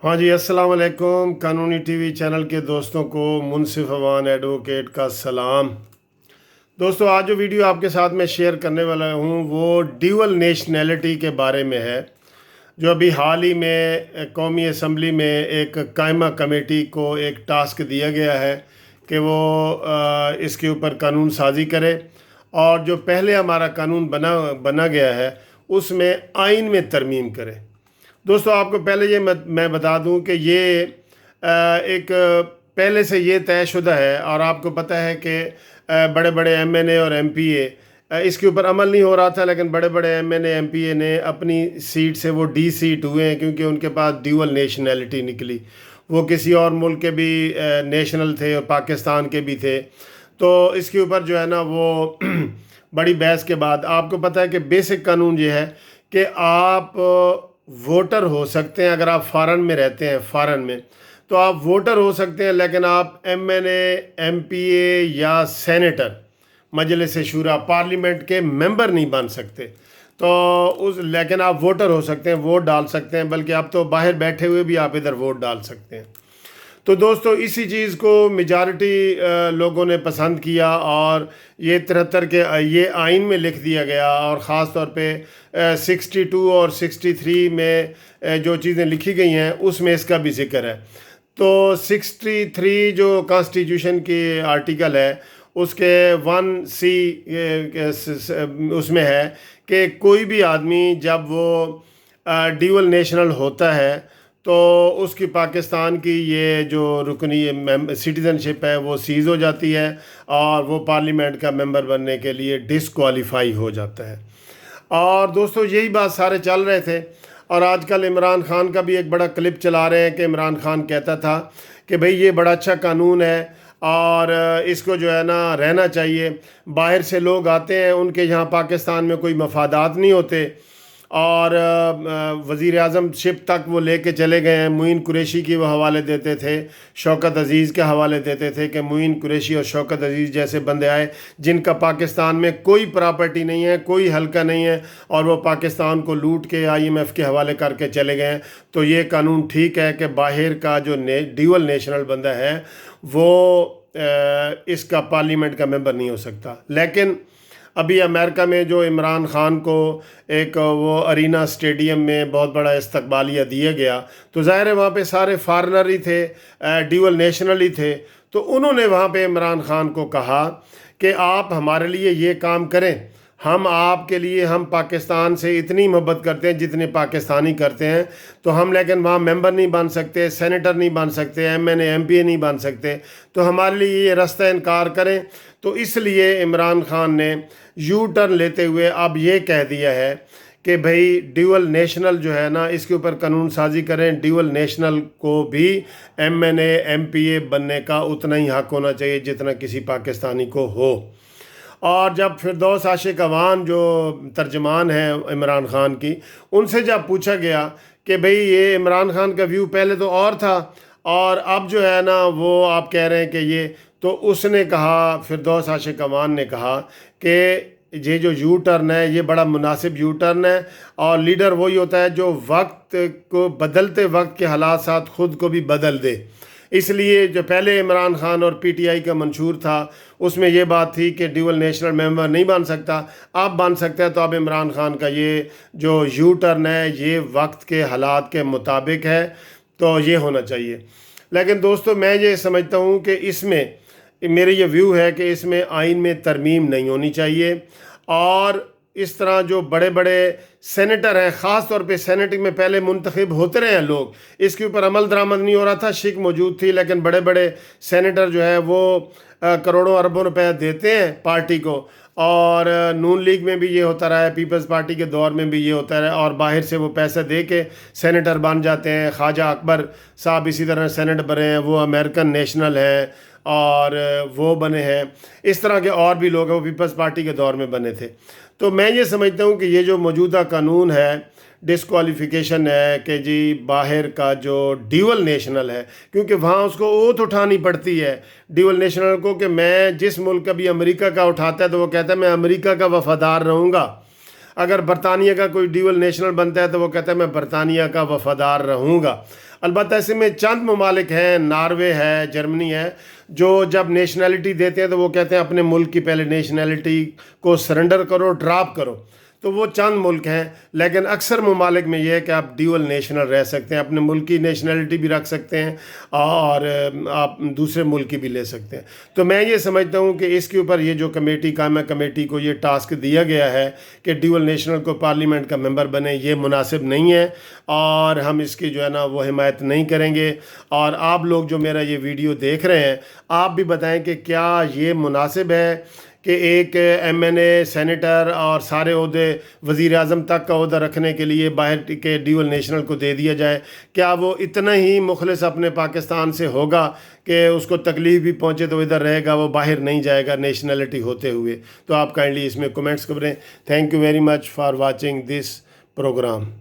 हाँ जी, अस्सलाम वालेकुम। कानूनी टीवी चैनल के दोस्तों को मुनसिफ अवान एडवोकेट का सलाम। दोस्तों, आज जो वीडियो आपके साथ में शेयर करने वाला हूँ वो ड्यूअल नेशनैलिटी के बारे में है, जो अभी हाल ही में कौमी असम्बली में एक कायमा कमेटी को एक टास्क दिया गया है कि वो इसके ऊपर कानून साजी करे। और जो पहले हमारा कानून बना गया है उसमें आइन में तरमीम करे। दोस्तों, आपको पहले ये मैं बता दूं कि ये एक पहले से ये तयशुदा है और आपको पता है कि बड़े बड़े एमएनए और एमपीए इसके ऊपर अमल नहीं हो रहा था, लेकिन बड़े बड़े एमएनए एमपीए ने अपनी सीट से वो डी सीट हुए हैं क्योंकि उनके पास ड्यूअल नेशनैलिटी निकली। वो किसी और मुल्क के भी नेशनल थे और पाकिस्तान के भी थे। तो इसके ऊपर जो है ना वो बड़ी बहस के बाद आपको पता है कि बेसिक कानून ये है कि आप वोटर हो सकते हैं। अगर आप फ़ॉरेन में रहते हैं, फ़ॉरेन में, तो आप वोटर हो सकते हैं, लेकिन आप एमएनए, एमपीए या सेनेटर, मजलिस शूरा, पार्लियामेंट के मेंबर नहीं बन सकते। तो लेकिन आप वोटर हो सकते हैं, वोट डाल सकते हैं, बल्कि आप तो बाहर बैठे हुए भी आप इधर वोट डाल सकते हैं। तो दोस्तों, इसी चीज़ को मेजॉरिटी लोगों ने पसंद किया और ये 73 के ये आइन में लिख दिया गया। और ख़ास तौर पे 62 और 63 में जो चीज़ें लिखी गई हैं उसमें इसका भी जिक्र है। तो 63 जो कॉन्स्टिट्यूशन की आर्टिकल है उसके 1C उसमें है कि कोई भी आदमी जब वो ड्यूअल नेशनल होता है तो उसकी पाकिस्तान की ये जो रुकनी सिटीज़नशिप है वो सीज़ हो जाती है और वो पार्लियामेंट का मेंबर बनने के लिए डिसक्वालीफाई हो जाता है। और दोस्तों, यही बात सारे चल रहे थे। और आजकल इमरान खान का भी एक बड़ा क्लिप चला रहे हैं कि इमरान खान कहता था कि भाई ये बड़ा अच्छा कानून है और इसको जो है ना रहना चाहिए। बाहर से लोग आते हैं, उनके यहाँ पाकिस्तान में कोई मफादात नहीं होते और वज़ीर आज़म शिप तक वो लेके चले गए हैं। मुइन कुरैशी की वो हवाले देते थे, शौकत अज़ीज़ के हवाले देते थे कि मुइन कुरैशी और शौकत अज़ीज़ जैसे बंदे आए जिनका पाकिस्तान में कोई प्रॉपर्टी नहीं है, कोई हल्का नहीं है, और वो पाकिस्तान को लूट के IMF के हवाले करके चले गए हैं। तो ये कानून ठीक है कि बाहर का जो ड्यूअल नेशनल बंदा है वो इसका पार्लियामेंट का मेंबर नहीं हो सकता। लेकिन अभी अमेरिका में जो इमरान खान को एक वो अरीना स्टेडियम में बहुत बड़ा इस्तकबालिया दिया गया, तो ज़ाहिर है वहाँ पे सारे फॉरेनर ही थे, ड्यूअल नेशनल ही थे। तो उन्होंने वहाँ पे इमरान खान को कहा कि आप हमारे लिए ये काम करें, हम आपके लिए, हम पाकिस्तान से इतनी मोहब्बत करते हैं जितने पाकिस्तानी करते हैं, तो हम लेकिन वहाँ मेंबर नहीं बन सकते, सेनेटर नहीं बन सकते, एमएनए एमपीए नहीं बन सकते, तो हमारे लिए ये रास्ता इनकार करें। तो इसलिए इमरान खान ने यू टर्न लेते हुए अब ये कह दिया है कि भाई ड्यूअल नेशनल जो है ना इसके ऊपर कानून साजी करें। ड्यूअल नेशनल को भी एमएनए एमपीए बनने का उतना ही हक़ होना चाहिए जितना किसी पाकिस्तानी को हो। और जब फिरदौस आशिक अवान जो तर्जमान है इमरान खान की, उनसे जब पूछा गया कि भाई ये इमरान खान का व्यू पहले तो और था और अब जो है ना वो आप कह रहे हैं कि ये, तो उसने कहा, फिरदौस आशिक अवान ने कहा कि ये जो यू टर्न है ये बड़ा मुनासिब यू टर्न है और लीडर वही होता है जो वक्त को, बदलते वक्त के हालात साथ ख़ुद को भी बदल दे। इसलिए जो पहले इमरान खान और पीटीआई का मंशूर था उसमें ये बात थी कि ड्यूअल नेशनल मेंबर नहीं बन सकता, अब बन सकता है। तो अब इमरान खान का ये जो यू टर्न है ये वक्त के हालात के मुताबिक है, तो ये होना चाहिए। लेकिन दोस्तों, मैं ये समझता हूँ कि इसमें, मेरे ये व्यू है कि इसमें आइन में तरमीम नहीं होनी चाहिए। और इस तरह जो बड़े बड़े सेनेटर हैं, ख़ास तौर पे सेनेट में पहले मुंतखब होते रहे हैं लोग, इसके ऊपर अमल दरामद नहीं हो रहा था, शिक मौजूद थी, लेकिन बड़े बड़े सेनेटर जो है वो करोड़ों अरबों रुपए देते हैं पार्टी को। और नून लीग में भी ये होता रहा है, पीपल्स पार्टी के दौर में भी ये होता रहा, और बाहर से वो पैसे दे के सेनेटर बन जाते हैं। ख्वाजा अकबर साहब इसी तरह सेनेट बने हैं, वो अमेरिकन नेशनल हैं और वो बने हैं। इस तरह के और भी लोग हैं, वो पीपल्स पार्टी के दौर में बने थे। तो मैं ये समझता हूँ कि ये जो मौजूदा कानून है डिस्क्वालिफिकेशन है कि जी बाहर का जो ड्यूअल नेशनल है, क्योंकि वहाँ उसको ओथ उठानी पड़ती है ड्यूअल नेशनल को कि मैं जिस मुल्क का भी अमेरिका का उठाता है तो वो कहता है मैं अमेरिका का वफादार रहूँगा। अगर बरतानिया का कोई ड्यूअल नेशनल बनता है तो वो कहता है मैं बरतानिया का वफादार रहूँगा। अलबत्ता ऐसे में चंद ममालिक हैं, नॉर्वे है, जर्मनी है, जो जब नेशनलिटी देते हैं तो वो कहते हैं अपने मुल्क की पहले नेशनलिटी को सरेंडर करो, ड्रॉप करो। तो वो चंद मुल्क हैं, लेकिन अक्सर ममालिक में ये है कि आप ड्यूअल नेशनल रह सकते हैं, अपने मुल्क की नेशनलिटी भी रख सकते हैं और आप दूसरे मुल्क की भी ले सकते हैं। तो मैं ये समझता हूँ कि इसके ऊपर ये जो कमेटी कायमा कमेटी को ये टास्क दिया गया है कि ड्यूअल नेशनल को पार्लियामेंट का मेंबर बने, ये मुनासिब नहीं है और हम इसकी जो है ना वो हिमायत नहीं करेंगे। और आप लोग जो मेरा ये वीडियो देख रहे हैं, आप भी बताएं कि क्या ये मुनासिब है कि एक MNA, सेनेटर और सारे ओहदे वज़ीर आज़म तक का ओहदा रखने के लिए बाहर के ड्यूअल नेशनल को दे दिया जाए। क्या वो इतना ही मुखलिस अपने पाकिस्तान से होगा कि उसको तकलीफ़ भी पहुँचे तो इधर रहेगा, वो बाहर नहीं जाएगा नेशनलिटी होते हुए? तो आप काइंडली इसमें कमेंट्स करें। Thank you very much for watching this programme.